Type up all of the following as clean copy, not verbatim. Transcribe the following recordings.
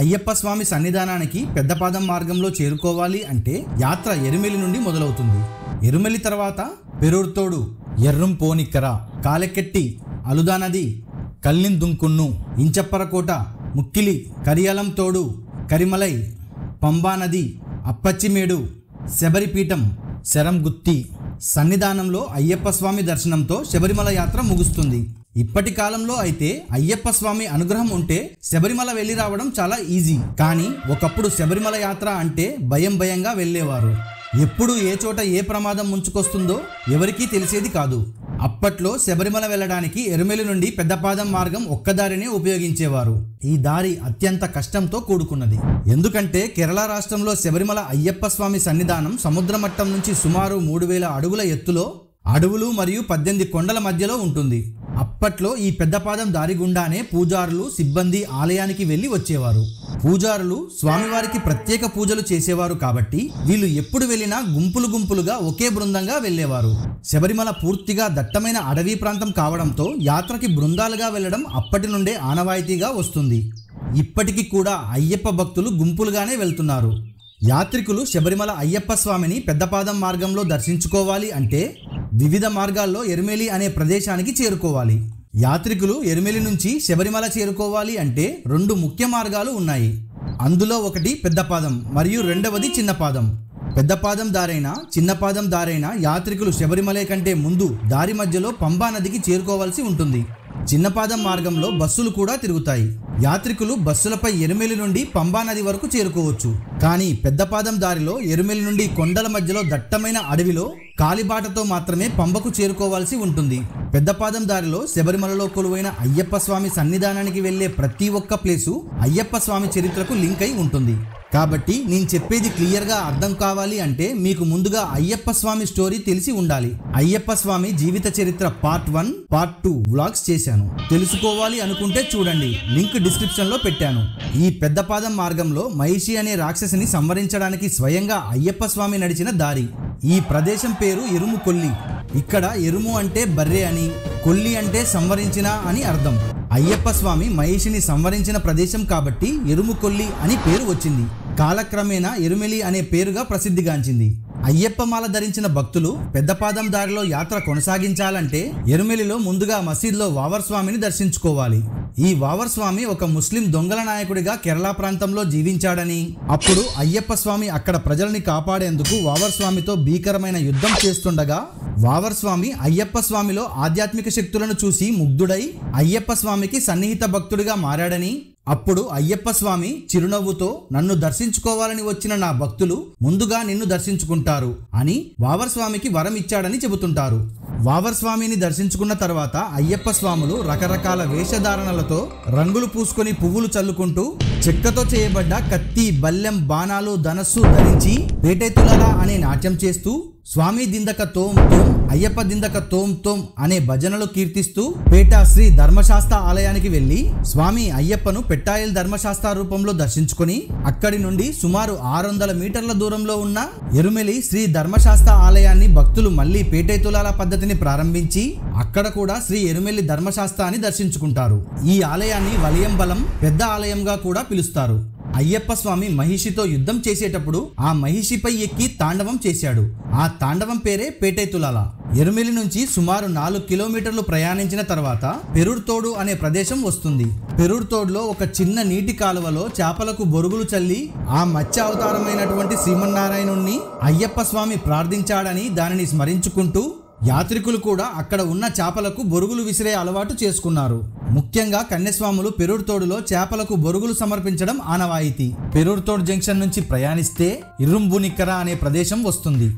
అయ్యప్ప స్వామి సన్నిధానానికి పెద్దపాదం మార్గంలో చేరుకోవాలి అంటే యాత్ర ఎరుమెలి నుండి మొదలవుతుంది. ఎరుమెలి తర్వాత పెరూర్తోడు, ఎర్రంపోనిక్కర, కాలెకెట్టి, అలుదానది, కల్లిందుంకున్ను, ఇంచప్పరకోట, ముక్కిలి, కరియాలంతోడు, కరిమలై, పంబానది, అప్పచ్చిమేడు, శబరిపీఠం, శరంగుత్తి. సన్నిధానంలో అయ్యప్ప స్వామి దర్శనంతో శబరిమల యాత్ర ముగుస్తుంది. ఇప్పటి కాలంలో అయితే అయ్యప్ప స్వామి అనుగ్రహం ఉంటే శబరిమల వెళ్ళి రావడం చాలా ఈజీ. కానీ ఒకప్పుడు శబరిమల యాత్ర అంటే భయంగా వెళ్ళేవారు. ఎప్పుడు ఏ చోట ఏ ప్రమాదం ముంచుకొస్తుందో ఎవరికీ తెలిసేది కాదు. అప్పట్లో శబరిమల వెళ్ళడానికి ఎరుమెలి నుండి పెద్దపాదం మార్గం ఒక్కదారినే ఉపయోగించేవారు. ఈ దారి అత్యంత కష్టంతో కూడుకున్నది. ఎందుకంటే కేరళ రాష్ట్రంలో శబరిమల అయ్యప్ప స్వామి సన్నిధానం సముద్ర మట్టం నుంచి సుమారు 3000 అడుగుల ఎత్తులో అడవులు మరియు 18 కొండల మధ్యలో ఉంటుంది. అప్పట్లో ఈ పెద్దపాదం దారి గుండానే పూజారులు, సిబ్బంది ఆలయానికి వెళ్లి వచ్చేవారు. పూజారులు స్వామివారికి ప్రత్యేక పూజలు చేసేవారు కాబట్టి వీళ్ళు ఎప్పుడు వెళ్ళినా గుంపులుగా ఒకే బృందంగా వెళ్ళేవారు. శబరిమల పూర్తిగా దట్టమైన అడవి ప్రాంతం కావడంతో యాత్రకి బృందాలుగా వెళ్లడం అప్పటి నుండే ఆనవాయితీగా వస్తుంది. ఇప్పటికీ కూడా అయ్యప్ప భక్తులు గుంపులుగానే వెళ్తున్నారు. యాత్రికులు శబరిమల అయ్యప్ప స్వామిని పెద్దపాదం మార్గంలో దర్శించుకోవాలి అంటే వివిధ మార్గాల్లో ఎరుమెలి అనే ప్రదేశానికి చేరుకోవాలి. యాత్రికులు ఎరుమెలి నుంచి శబరిమల చేరుకోవాలి అంటే 2 ముఖ్య మార్గాలు ఉన్నాయి. అందులో ఒకటి పెద్దపాదం మరియు రెండవది చిన్నపాదం. పెద్దపాదం దారైనా చిన్నపాదం దారైనా యాత్రికులు శబరిమల కంటే ముందు దారి మధ్యలో పంబా నదికి చేరుకోవాల్సి ఉంటుంది. చిన్నపాదం మార్గంలో బస్సులు కూడా తిరుగుతాయి. యాత్రికులు బస్సులపై ఎరుమెలి నుండి పంబా నది వరకు చేరుకోవచ్చు. కానీ పెద్దపాదం దారిలో ఎరుమెలి నుండి కొండల మధ్యలో దట్టమైన అడవిలో కాలిబాటతో మాత్రమే పంబకు చేరుకోవాల్సి ఉంటుంది. పెద్దపాదం దారిలో శబరిమలలో కొలువైన అయ్యప్ప స్వామి సన్నిధానానికి వెళ్లే ప్రతి ఒక్క ప్లేసు అయ్యప్ప స్వామి చరిత్రకు లింక్ అయి ఉంటుంది. కాబట్టి నేను చెప్పేది క్లియర్గా అర్థం కావాలి అంటే మీకు ముందుగా అయ్యప్ప స్వామి స్టోరీ తెలిసి ఉండాలి. అయ్యప్ప స్వామి జీవిత చరిత్ర పార్ట్ 1, పార్ట్ 2 వ్లాగ్స్ చేశాను. తెలుసుకోవాలి అనుకుంటే చూడండి, లింక్ డిస్క్రిప్షన్ లో పెట్టాను. ఈ పెద్దపాదం మార్గంలో మహిషి అనే రాక్షసిని సంవరించడానికి స్వయంగా అయ్యప్ప స్వామి నడిచిన దారి. ఈ ప్రదేశం పేరు ఎరుము కొల్లి. ఇక్కడ ఎరుము అంటే బర్రె అని, కొల్లి అంటే సంవరించిన అని అర్థం. అయ్యప్ప స్వామి మహిషిని సంవరించిన ప్రదేశం కాబట్టి ఎరుము కొల్లి అని పేరు వచ్చింది. కాలక్రమేణా ఎరుమెలి అనే పేరుగా ప్రసిద్ధిగాంచింది. అయ్యప్ప మాల ధరించిన భక్తులు పెద్దపాదం దారిలో యాత్ర కొనసాగించాలంటే ఎరుమెలిలో ముందుగా మసీద్లో వావర్ స్వామిని దర్శించుకోవాలి. ఈ వావర్ స్వామి ఒక ముస్లిం దొంగల నాయకుడిగా కేరళ ప్రాంతంలో జీవించాడని, అప్పుడు అయ్యప్ప స్వామి అక్కడ ప్రజల్ని కాపాడేందుకు వావర్ స్వామితో భీకరమైన యుద్ధం చేస్తుండగా వావర్ స్వామి అయ్యప్ప స్వామిలో ఆధ్యాత్మిక శక్తులను చూసి ముగ్ధుడై అయ్యప్ప స్వామికి సన్నిహిత భక్తుడిగా మారాడని, అప్పుడు అయ్యప్ప స్వామి చిరునవ్వుతో నన్ను దర్శించుకోవాలని వచ్చిన నా భక్తులు ముందుగా నిన్ను దర్శించుకుంటారు అని వావర్ స్వామికి వరం ఇచ్చాడని చెబుతుంటారు. వావర్ స్వామిని దర్శించుకున్న తర్వాత అయ్యప్ప స్వాములు రకరకాల వేషధారణలతో రంగులు పూసుకొని పువ్వులు చల్లుకుంటూ చెక్కతో చేయబడ్డ కత్తి, బల్లెం, బాణాలు, ధనస్సు ధరించి పేటెతులలా అనే నాట్యం చేస్తూ స్వామి దిందక తోం తోం, అయ్యప్ప దిందక తోం తోం అనే భజనలు కీర్తిస్తూ పేట శ్రీ ధర్మశాస్త్ర ఆలయానికి వెళ్లి స్వామి అయ్యప్పను పెట్టాయిల్ ధర్మశాస్త్ర రూపంలో దర్శించుకొని అక్కడి నుండి సుమారు 600 మీటర్ల దూరంలో ఉన్న ఎరుమెలి శ్రీ ధర్మశాస్త్ర ఆలయాన్ని భక్తులు మళ్లీ పేటెతులాల పద్ధతిని ప్రారంభించి అక్కడ కూడా శ్రీ ఎరుమెలి ధర్మశాస్త్రాన్ని దర్శించుకుంటారు. ఈ ఆలయాన్ని వలయంబలం పెద్ద ఆలయంగా కూడా పిలుస్తారు. అయ్యప్ప స్వామి మహిషితో యుద్ధం చేసేటప్పుడు ఆ మహిషిపై ఎక్కి తాండవం చేశాడు. ఆ తాండవం పేరే పేటెతులాల. ఎరుమెలి నుంచి సుమారు 4 కిలోమీటర్లు ప్రయాణించిన తర్వాత పెరూర్తోడు అనే ప్రదేశం వస్తుంది. పెరూర్తోడులో ఒక చిన్న నీటి కాలువలో చేపలకు బొరుగులు చల్లి ఆ మత్స్య అవతారమైనటువంటి శ్రీమన్నారాయణుణ్ణి అయ్యప్ప స్వామి ప్రార్థించాడని దానిని స్మరించుకుంటూ యాత్రికులు కూడా అక్కడ ఉన్న చేపలకు బొరుగులు విసిరే అలవాటు చేసుకున్నారు. ముఖ్యంగా కన్యస్వాములు పెరూర్తోడులో చేపలకు బొరుగులు సమర్పించడం ఆనవాయితీ. పెరూర్తోడు జంక్షన్ నుంచి ప్రయాణిస్తే ఇర్రుంబునిక్కర అనే ప్రదేశం వస్తుంది.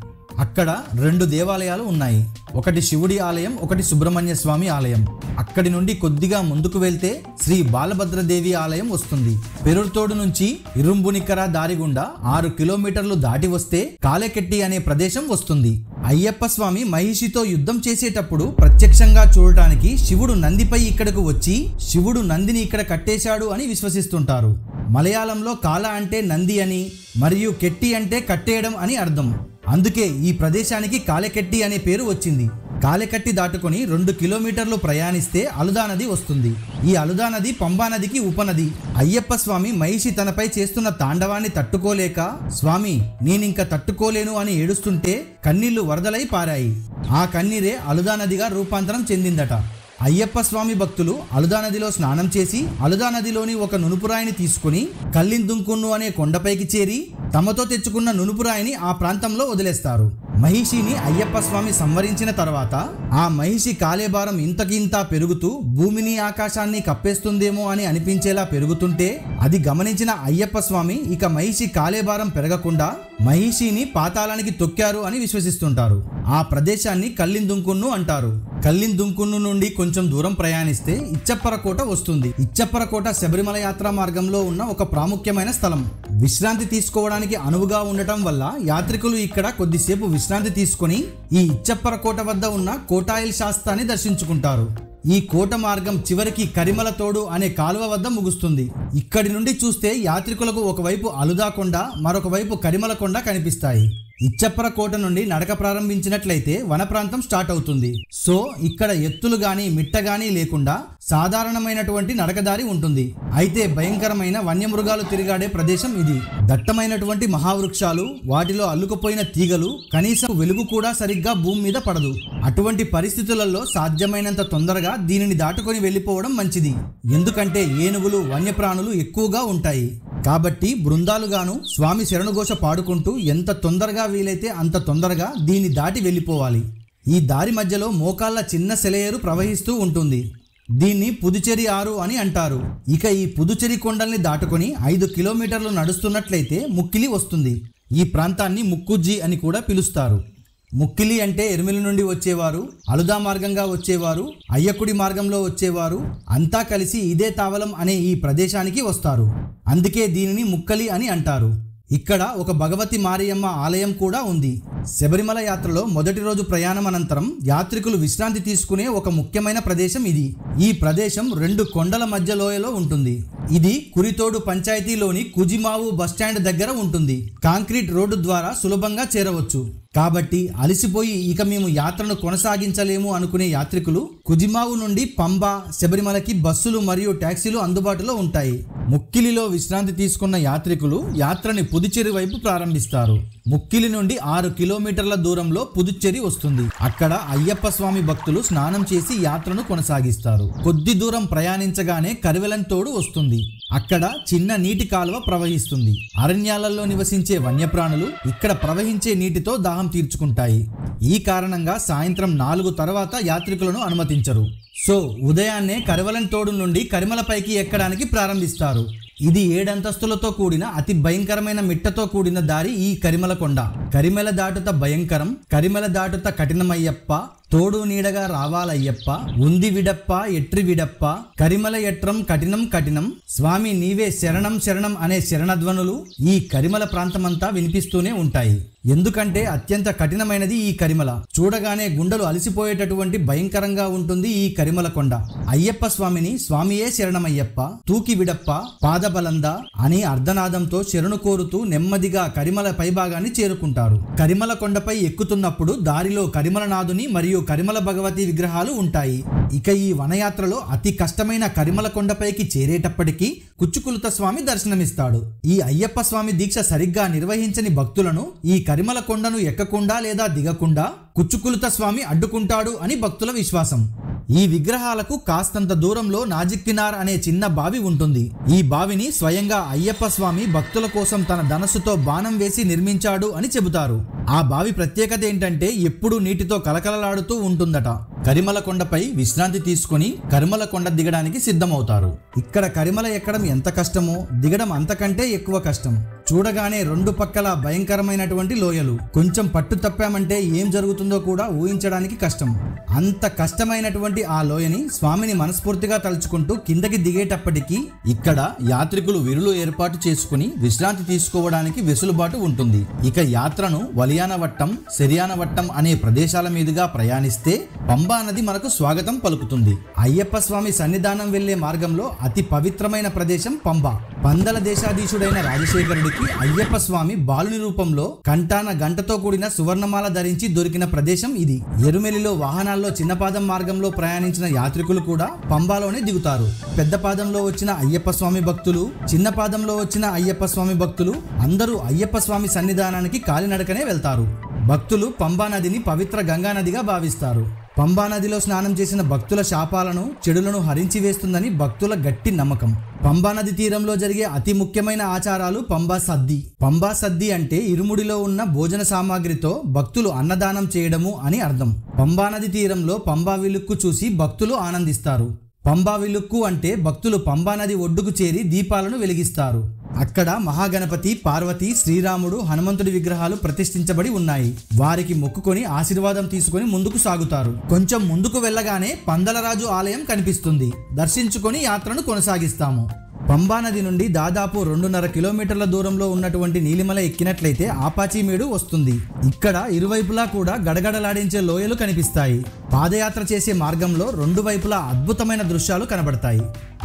అక్కడ 2 దేవాలయాలు ఉన్నాయి. ఒకటి శివుడి ఆలయం, ఒకటి సుబ్రహ్మణ్య స్వామి ఆలయం. అక్కడి నుండి కొద్దిగా ముందుకు వెళ్తే శ్రీ బాలభద్రదేవి ఆలయం వస్తుంది. పెరూర్తోడు నుంచి ఇర్రుంబునిక్కర దారి గుండా 6 కిలోమీటర్లు దాటి వస్తే కాలెకెట్టి అనే ప్రదేశం వస్తుంది. అయ్యప్ప స్వామి మహిషితో యుద్ధం చేసేటప్పుడు ప్రత్యక్షంగా చూడటానికి శివుడు నందిపై ఇక్కడకు వచ్చి శివుడు నందిని ఇక్కడ కట్టేశాడు అని విశ్వసిస్తుంటారు. మలయాళంలో కాల అంటే నంది అని మరియు కెట్టి అంటే కట్టేయడం అని అర్థం. అందుకే ఈ ప్రదేశానికి కాలెకెట్టి అనే పేరు వచ్చింది. కాలెకట్టి దాటుకొని 2 కిలోమీటర్లు ప్రయాణిస్తే అలుదా నది వస్తుంది. ఈ అలుదా నది పంబా నదికి ఉపనది. అయ్యప్ప స్వామి మహిషి తనపై చేస్తున్న తాండవాన్ని తట్టుకోలేక, స్వామి నేనింక తట్టుకోలేను అని ఏడుస్తుంటే కన్నీళ్లు వరదలై పారాయి. ఆ కన్నీరే అలుదా నదిగా రూపాంతరం చెందిందట. అయ్యప్ప స్వామి భక్తులు అలుదా నదిలో స్నానం చేసి అలుదా నదిలోని ఒక నునుపురాయిని తీసుకుని కల్లిందుంకున్ను అనే కొండపైకి చేరి తమతో తెచ్చుకున్న నునుపురాయిని ఆ ప్రాంతంలో వదిలేస్తారు. మహిషిని అయ్యప్ప స్వామి సంవరించిన తర్వాత ఆ మహిషి కాలేభారం ఇంతకింత పెరుగుతూ భూమిని ఆకాశాన్ని కప్పేస్తుందేమో అని అనిపించేలా పెరుగుతుంటే అది గమనించిన అయ్యప్ప స్వామి ఇక మహిషి కాలేభారం పెరగకుండా మహిషిని పాతాళానికి తొక్కారు అని విశ్వసిస్తుంటారు. ఆ ప్రదేశాన్ని కల్లిందుంకున్ను అంటారు. కల్లిందుంకున్ను నుండి కొంచెం దూరం ప్రయాణిస్తే ఇచ్చప్పరకోట వస్తుంది. ఇచ్చప్పరకోట శబరిమల యాత్రా మార్గంలో ఉన్న ఒక ప్రాముఖ్యమైన స్థలం. విశ్రాంతి తీసుకోవడానికి అనువుగా ఉండటం వల్ల యాత్రికులు ఇక్కడ కొద్దిసేపు విశ్రాంతి తీసుకుని ఈ ఇచ్చప్పరకోట వద్ద ఉన్న కోటాయిల్ శాస్త్రాన్ని దర్శించుకుంటారు. ఈ కోట మార్గం చివరికి కరిమల తోడు అనే కాలువ వద్ద ముగుస్తుంది. ఇక్కడి నుండి చూస్తే యాత్రికులకు ఒకవైపు అలుదా కొండ, మరొక వైపు కరిమల కొండ కనిపిస్తాయి. ఇచ్చప్పర కోట నుండి నడక ప్రారంభించినట్లయితే వన ప్రాంతం స్టార్ట్ అవుతుంది. సో ఇక్కడ ఎత్తులు గాని మిట్ట గాని లేకుండా సాధారణమైనటువంటి నడకదారి ఉంటుంది. అయితే భయంకరమైన వన్యమృగాలు తిరిగాడే ప్రదేశం ఇది. దట్టమైనటువంటి మహావృక్షాలు, వాటిలో అల్లుకుపోయిన తీగలు, కనీసం వెలుగు కూడా సరిగ్గా భూమి మీద పడదు. అటువంటి పరిస్థితులలో సాధ్యమైనంత తొందరగా దీనిని దాటుకొని వెళ్ళిపోవడం మంచిది. ఎందుకంటే ఏనుగులు, వన్యప్రాణులు ఎక్కువగా ఉంటాయి. కాబట్టి బృందాలుగాను స్వామి శరణుఘోష పాడుకుంటూ ఎంత తొందరగా వీలైతే అంత తొందరగా దీన్ని దాటి వెళ్ళిపోవాలి. ఈ దారి మధ్యలో మోకాళ్ళ చిన్న సెలయేరు ప్రవహిస్తూ ఉంటుంది. దీన్ని పుదుచెరి ఆరు అని అంటారు. ఇక ఈ పుదుచెరి కొండల్ని దాటుకొని 5 కిలోమీటర్లు నడుస్తున్నట్లయితే ముక్కిలి వస్తుంది. ఈ ప్రాంతాన్ని ముక్కుజ్జి అని కూడా పిలుస్తారు. ముక్కిలి అంటే ఎరుమెలి నుండి వచ్చేవారు, అలుదా మార్గంగా వచ్చేవారు, అయ్యకుడి మార్గంలో వచ్చేవారు అంతా కలిసి ఇదే తావలం అనే ఈ ప్రదేశానికి వస్తారు. అందుకే దీనిని ముక్కలి అని అంటారు. ఇక్కడ ఒక భగవతి మారియమ్మ ఆలయం కూడా ఉంది. శబరిమల యాత్రలో మొదటి రోజు ప్రయాణం అనంతరం యాత్రికులు విశ్రాంతి తీసుకునే ఒక ముఖ్యమైన ప్రదేశం ఇది. ఈ ప్రదేశం 2 కొండల మధ్య లోయలో ఉంటుంది. ఇది కురితోడు పంచాయతీలోని కుజిమావు బస్టాండ్ దగ్గర ఉంటుంది. కాంక్రీట్ రోడ్డు ద్వారా సులభంగా చేరవచ్చు. కాబట్టి అలసిపోయి ఇక మేము యాత్రను కొనసాగించలేము అనుకునే యాత్రికులు కుజిమావు నుండి పంబా, శబరిమలకి బస్సులు మరియు ట్యాక్సీలు అందుబాటులో ఉంటాయి. ముక్కిలిలో విశ్రాంతి తీసుకున్న యాత్రికులు యాత్రని పుదుచ్చేరి వైపు ప్రారంభిస్తారు. ముక్కిలి నుండి 6 కిలోమీటర్ల దూరంలో పుదుచ్చేరి వస్తుంది. అక్కడ అయ్యప్ప స్వామి భక్తులు స్నానం చేసి యాత్రను కొనసాగిస్తారు. కొద్ది దూరం ప్రయాణించగానే కరివెలంతోడు వస్తుంది. అక్కడ చిన్న నీటి కాలువ ప్రవహిస్తుంది. అరణ్యాలలో నివసించే వన్యప్రాణులు ఇక్కడ ప్రవహించే నీటితో దాహం తీర్చుకుంటాయి. ఈ కారణంగా సాయంత్రం 4 తర్వాత యాత్రికులను అనుమతించరు. సో ఉదయాన్నే కరివెలంతోడు నుండి కరిమలపైకి ఎక్కడానికి ప్రారంభిస్తారు. ఇది 7 అంతస్తులతో కూడిన అతి భయంకరమైన మిట్టతో కూడిన దారి. ఈ కరిమల కొండ కరిమల దాటుత భయంకరం, కరిమల దాటుత కఠినమయ్యప్ప, తోడు నీడగా రావాలయ్యప్ప, ఉంది విడప్ప ఎట్రి విడప్ప, కరిమల ఎట్రం కఠినం కఠినం, స్వామి నీవే శరణం శరణం అనే శరణధ్వనులు ఈ కరిమల ప్రాంతమంతా వినిపిస్తూనే ఉంటాయి. ఎందుకంటే అత్యంత కఠినమైనది ఈ కరిమల. చూడగానే గుండెలు అలసిపోయేటటువంటి భయంకరంగా ఉంటుంది ఈ కరిమల కొండ. అయ్యప్ప స్వామిని స్వామియే శరణమయ్యప్ప, తూకి విడప్ప, పాదబలంద అని అర్ధనాదంతో శరణు కోరుతూ నెమ్మదిగా కరిమల పైభాగాన్ని చేరుకుంటారు. కరిమల కొండపై ఎక్కుతున్నప్పుడు దారిలో కరిమలనాథుని మరియు కరిమల భగవతి విగ్రహాలు ఉంటాయి. ఇక ఈ వనయాత్రలో అతి కష్టమైన కరిమల కొండపైకి చేరేటప్పటికీ కుచ్చుకులుత స్వామి దర్శనమిస్తాడు. ఈ అయ్యప్ప స్వామి దీక్ష సరిగ్గా నిర్వహించని భక్తులను ఈ కరిమల కొండను ఎక్కకుండా లేదా దిగకుండా కుచ్చుకులుత స్వామి అడ్డుకుంటాడు అని భక్తుల విశ్వాసం. ఈ విగ్రహాలకు కాస్తంత దూరంలో నాజిక్కినార్ అనే చిన్న బావి ఉంటుంది. ఈ బావిని స్వయంగా అయ్యప్ప స్వామి భక్తుల కోసం తన ధనస్సుతో బాణం వేసి నిర్మించాడు అని చెబుతారు. ఆ బావి ప్రత్యేకత ఏంటంటే ఎప్పుడూ నీటితో కలకలలాడుతూ ఉంటుందట. కరిమల కొండపై విశ్రాంతి తీసుకుని కరిమల కొండ దిగడానికి సిద్ధమవుతారు. ఇక్కడ కరిమల ఎక్కడం ఎంత కష్టమో దిగడం అంతకంటే ఎక్కువ కష్టం. చూడగానే 2 పక్కల భయంకరమైనటువంటి లోయలు. కొంచెం పట్టు తప్పామంటే ఏం జరుగుతుందో కూడా ఊహించడానికి కష్టం. అంత కష్టమైనటువంటి ఆ లోయని స్వామిని మనస్ఫూర్తిగా తలుచుకుంటూ కిందకి దిగేటప్పటికీ ఇక్కడ యాత్రికులు విరులు ఏర్పాటు చేసుకుని విశ్రాంతి తీసుకోవడానికి వెసులుబాటు ఉంటుంది. ఇక యాత్రను వలియానవట్టం, శరియానవట్టం అనే ప్రదేశాల మీదుగా ప్రయాణిస్తే పంబ పంబా నది మనకు స్వాగతం పలుకుతుంది. అయ్యప్ప స్వామి సన్నిధానం వెళ్లే మార్గంలో అతి పవిత్రమైన ప్రదేశం పంబా. పందల దేశాధీశుడైన రాజశేఖరుడికి అయ్యప్ప స్వామి బాలుని రూపంలో కంటాన గంటతో కూడిన సువర్ణమాల ధరించి దొరికిన ప్రదేశం ఇది. ఎరుమెలిలో వాహనాల్లో చిన్నపాదం మార్గంలో ప్రయాణించిన యాత్రికులు కూడా పంబాలోనే దిగుతారు. పెద్ద పాదంలో వచ్చిన అయ్యప్ప స్వామి భక్తులు, చిన్న పాదంలో వచ్చిన అయ్యప్ప స్వామి భక్తులు అందరూ అయ్యప్ప స్వామి సన్నిధానానికి కాలినడకనే వెళ్తారు. భక్తులు పంబా నదిని పవిత్ర గంగా నదిగా భావిస్తారు. పంబా నదిలో స్నానం చేసిన భక్తుల శాపాలను, చెడులను హరించి వేస్తుందని భక్తుల గట్టి నమ్మకం. పంబా నది తీరంలో జరిగే అతి ముఖ్యమైన ఆచారాలు పంబా సద్ది. పంబా సద్ది అంటే ఇరుముడిలో ఉన్న భోజన సామాగ్రితో భక్తులు అన్నదానం చేయడము అని అర్థం. పంబా నది తీరంలో పంబా విలుక్కు చూసి భక్తులు ఆనందిస్తారు. పంబా విలుక్కు అంటే భక్తులు పంబా నది ఒడ్డుకు చేరి దీపాలను వెలిగిస్తారు. అక్కడ మహాగణపతి, పార్వతి, శ్రీరాముడు, హనుమంతుడి విగ్రహాలు ప్రతిష్ఠించబడి ఉన్నాయి. వారికి మొక్కుకొని ఆశీర్వాదం తీసుకొని ముందుకు సాగుతారు. కొంచెం ముందుకు వెళ్ళగానే పందలరాజు ఆలయం కనిపిస్తుంది. దర్శించుకొని యాత్రను కొనసాగిస్తాము. పంబా నది నుండి దాదాపు 2.5 కిలోమీటర్ల దూరంలో ఉన్నటువంటి నీలిమల ఎక్కినట్లయితే ఆపాచీమేడు వస్తుంది. ఇక్కడ ఇరువైపులా కూడా గడగడలాడించే లోయలు కనిపిస్తాయి. పాదయాత్ర చేసే మార్గంలో 2 వైపులా అద్భుతమైన దృశ్యాలు కనబడతాయి.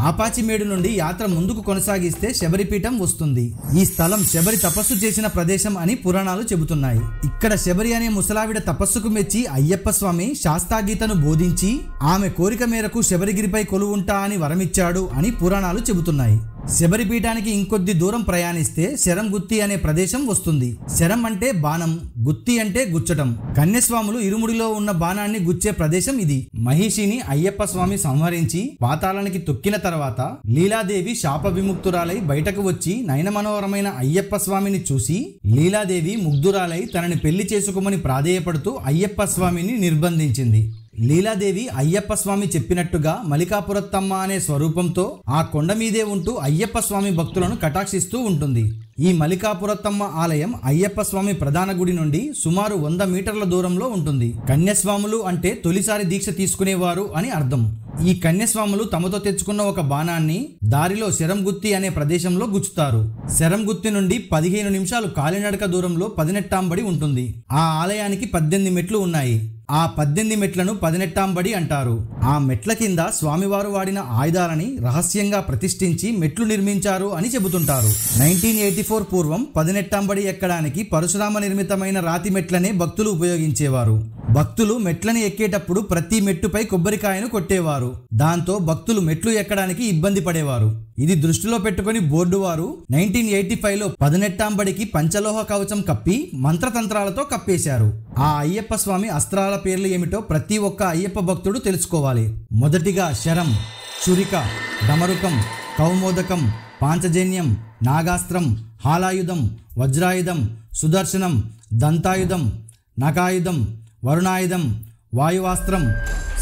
ఆపాచిమేడు నుండి యాత్ర ముందుకు కొనసాగిస్తే శబరిపీఠం వస్తుంది. ఈ స్థలం శబరి తపస్సు చేసిన ప్రదేశం అని పురాణాలు చెబుతున్నాయి. ఇక్కడ శబరి అనే ముసలావిడ తపస్సుకు మెచ్చి అయ్యప్ప స్వామి శాస్త్రాగీతను బోధించి ఆమె కోరిక మేరకు శబరిగిరిపై కొలువుంటా అని వరమిచ్చాడు అని పురాణాలు చెబుతున్నాయి. శబరిపీఠానికి ఇంకొద్ది దూరం ప్రయాణిస్తే శరం గుత్తి అనే ప్రదేశం వస్తుంది. శరం అంటే బాణం, గుత్తి అంటే గుచ్చటం. కన్యస్వాములు ఇరుముడిలో ఉన్న బాణాన్ని గుచ్చే ప్రదేశం ఇది. మహిషిని అయ్యప్ప స్వామి సంహరించి పాతాళానికి తొక్కిన తర్వాత లీలాదేవి శాప విముక్తురాలై బయటకు వచ్చి నయనమనోహరమైన అయ్యప్ప స్వామిని చూసి లీలాదేవి ముగ్ధురాలై తనని పెళ్లి చేసుకోమని ప్రాధేయపడుతూ అయ్యప్ప స్వామిని నిర్బంధించింది. లీలాదేవి అయ్యప్ప స్వామి చెప్పినట్టుగా మలికాపురత్తమ్మ అనే స్వరూపంతో ఆ కొండ మీదే ఉంటూ అయ్యప్ప స్వామి భక్తులను కటాక్షిస్తూ ఉంటుంది. ఈ మలికాపురత్తమ్మ ఆలయం అయ్యప్ప స్వామి ప్రధాన గుడి నుండి సుమారు 100 మీటర్ల దూరంలో ఉంటుంది. కన్యస్వాములు అంటే తొలిసారి దీక్ష తీసుకునేవారు అని అర్థం. ఈ కన్యస్వాములు తమతో తెచ్చుకున్న ఒక బాణాన్ని దారిలో శరంగుత్తి అనే ప్రదేశంలో గుచ్చుతారు. శరంగుత్తి నుండి 15 నిమిషాలు కాలినడక దూరంలో 18 ఉంటుంది. ఆ ఆలయానికి 18 మెట్లు ఉన్నాయి. ఆ 18 మెట్లను 18 అంటారు. ఆ మెట్ల కింద స్వామివారు వాడిన ఆయుధాలని రహస్యంగా ప్రతిష్ఠించి మెట్లు నిర్మించారు అని చెబుతుంటారు. 1984 పూర్వం 18 ఎక్కడానికి పరశురామ నిర్మితమైన రాతి మెట్లనే భక్తులు ఉపయోగించేవారు. భక్తులు మెట్లని ఎక్కేటప్పుడు ప్రతి మెట్టుపై కొబ్బరికాయను కొట్టేవారు. దాంతో భక్తులు మెట్లు ఎక్కడానికి ఇబ్బంది పడేవారు. ఇది దృష్టిలో పెట్టుకుని బోర్డు వారు 1985లో 18 పంచలోహ కవచం కప్పి మంత్రతంత్రాలతో కప్పేశారు. ఆ అయ్యప్ప స్వామి అస్త్రాల పేర్లు ఏమిటో ప్రతి ఒక్క అయ్యప్ప భక్తుడు తెలుసుకోవాలి. మొదటిగా శరం, చురిక, డమరుకం, కౌమోదకం, పాంచజన్యం, నాగాస్త్రం, హాలాయుధం, వజ్రాయుధం, సుదర్శనం, దంతాయుధం, నకాయుధం, వరుణాయుధం, వాయువాస్త్రం,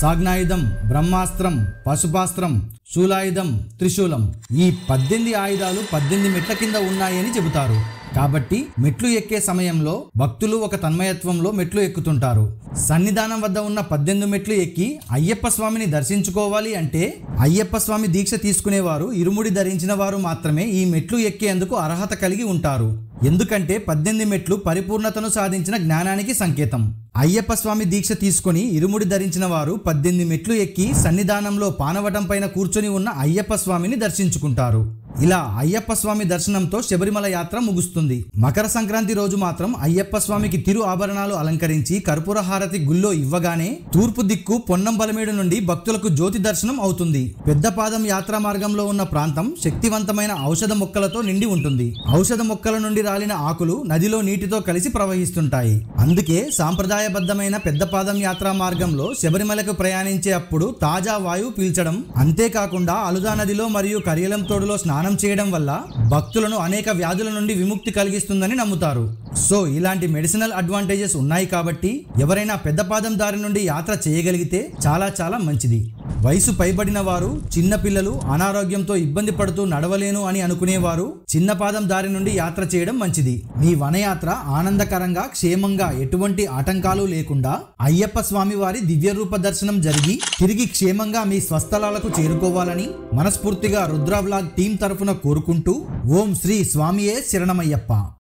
సాగ్నాయుధం, బ్రహ్మాస్త్రం, పశుపాస్త్రం, శూలాయుధం, త్రిశూలం. ఈ 18 ఆయుధాలు 18 మెట్ల కింద ఉన్నాయని చెబుతారు. కాబట్టి మెట్లు ఎక్కే సమయంలో భక్తులు ఒక తన్మయత్వంలో మెట్లు ఎక్కుతుంటారు. సన్నిధానం వద్ద ఉన్న 18 మెట్లు ఎక్కి అయ్యప్ప స్వామిని దర్శించుకోవాలి అంటే అయ్యప్ప స్వామి దీక్ష తీసుకునేవారు, ఇరుముడి ధరించిన వారు మాత్రమే ఈ మెట్లు ఎక్కేందుకు అర్హత కలిగి ఉంటారు. ఎందుకంటే 18 మెట్లు పరిపూర్ణతను సాధించిన జ్ఞానానికి సంకేతం. అయ్యప్ప స్వామి దీక్ష తీసుకుని ఇరుముడి ధరించిన వారు 18 మెట్లు ఎక్కి సన్నిధానంలో పానవటం పైన కూర్చొని ఉన్న అయ్యప్ప స్వామిని దర్శించుకుంటారు. ఇలా అయ్యప్ప స్వామి దర్శనంతో శబరిమల యాత్ర ముగుస్తుంది. మకర సంక్రాంతి రోజు మాత్రం అయ్యప్ప స్వామికి తిరు ఆభరణాలు అలంకరించి కర్పూర హారతి గుళ్ళో ఇవ్వగానే తూర్పు దిక్కు పొన్నం బలమేడు నుండి భక్తులకు జ్యోతి దర్శనం అవుతుంది. పెద్దపాదం యాత్రా మార్గంలో ఉన్న ప్రాంతం శక్తివంతమైన ఔషధ మొక్కలతో నిండి ఉంటుంది. ఔషధ మొక్కల నుండి రాలిన ఆకులు నదిలో నీటితో కలిసి ప్రవహిస్తుంటాయి. అందుకే సాంప్రదాయబద్ధమైన పెద్దపాదం యాత్రా మార్గంలో శబరిమలకు ప్రయాణించే అప్పుడు తాజా వాయువు పీల్చడం, అంతేకాకుండా అలుదా నదిలో మరియు కరియలం తోడులో స్నానం చేయడం వల్ల భక్తులను అనేక వ్యాధుల నుండి విముక్తి కలిగిస్తుందని నమ్ముతారు. సో ఇలాంటి మెడిసినల్ అడ్వాంటేజెస్ ఉన్నాయి కాబట్టి ఎవరైనా పెద్దపాదం దారి నుండి యాత్ర చేయగలిగితే చాలా చాలా మంచిది. వయసు పైబడిన వారు, చిన్నపిల్లలు, అనారోగ్యంతో ఇబ్బంది పడుతూ నడవలేను అని అనుకునేవారు చిన్నపాదం దారి నుండి యాత్ర చేయడం మంచిది. మీ వనయాత్ర ఆనందకరంగా, క్షేమంగా, ఎటువంటి ఆటంకాలు లేకుండా అయ్యప్ప స్వామి వారి దివ్య రూప దర్శనం జరిగి తిరిగి క్షేమంగా మీ స్వస్థలాలకు చేరుకోవాలని మనస్ఫూర్తిగా రుద్ర వ్లాగ్ టీం తరఫున కోరుకుంటూ ఓం శ్రీ స్వామియే శరణమయ్యప్ప.